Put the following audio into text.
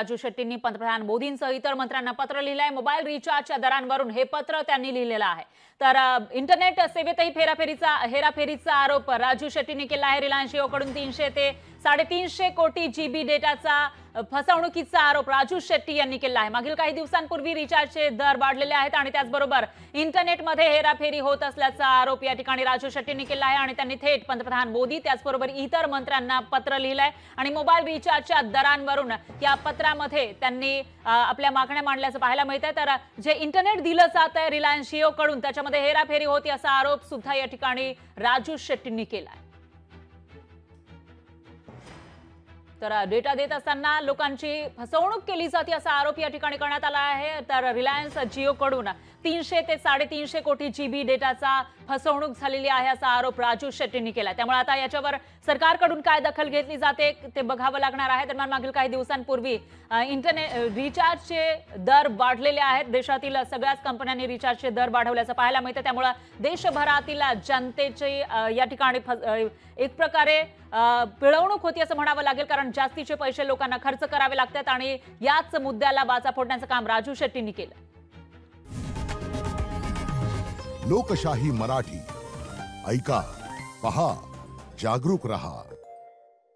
राजू शेट्टींनी पंतप्रधान मोदींसह इतर मंत्र्यांना पत्र लिहिलंय। मोबाईल रिचार्जच्या दरांवरून हे पत्र त्यांनी लिहिलेलं आहे। तर इंटरनेट सेवेतही हेराफेरीचा आरोप राजू शेट्टींनी केला आहे। रिलायन्स जिओकडून 300 ते 350 कोटी जीबी डेटाचा फसवणुकीचा आरोप राजू शेट्टी यांनी केला आहे। मागील काही दिवसांपूर्वी रिचार्जचे दर वाढलेले आहेत आणि त्याचबरोबर इंटरनेटमध्ये हेराफेरी होत असल्याचा आरोप या ठिकाणी राजू शेट्टींनी केला आहे आणि त्यांनी थेट पंतप्रधान मोदी त्याचबरोबर इतर मंत्र्यांना पत्र लिहिलंय आणि मोबाईल रिचार्जच्या दरांवरून या पत्रामध्ये त्यांनी आपल्या मागण्या मांडल्याचं पाहायला मिळतंय। तर जे इंटरनेट दिलं जात आहे रिलायन्स जिओकडून त्याच्यामध्ये हेराफेरी होती असा आरोप सुद्धा या ठिकाणी राजू शेट्टींनी केला आहे। तर डेटा देत असताना लोकांची फसवणूक केली जाते असा आरोप या ठिकाणी करण्यात आला आहे। तर रिलायन्स जिओकडून 300 ते 350 कोटी जीबी डेटाचा फसवणूक झालेली आहे असा आरोप राजू शेट्टींनी केला। त्यामुळे आता याच्यावर सरकारकडून काय दखल घेतली जाते ते बघावं लागणार आहे। दरम्यान मागील काही दिवसांपूर्वी इंटरनेट रिचार्जचे दर वाढलेले आहेत। देशातील सगळ्याच कंपन्यांनी रिचार्जचे दर वाढवल्याचं पाहायला मिळतं। त्यामुळे देशभरातील जनतेची या ठिकाणी एक प्रकारे पिळवणूक होती असं म्हणावं लागेल, कारण जास्तीचे पैसे लोकांना खर्च करावे लागतात आणि याच मुद्द्याला बाचा फोडण्याचं काम राजू शेट्टींनी केलं। लोकशाही मराठी ऐका, पहा, जागरूक रहा।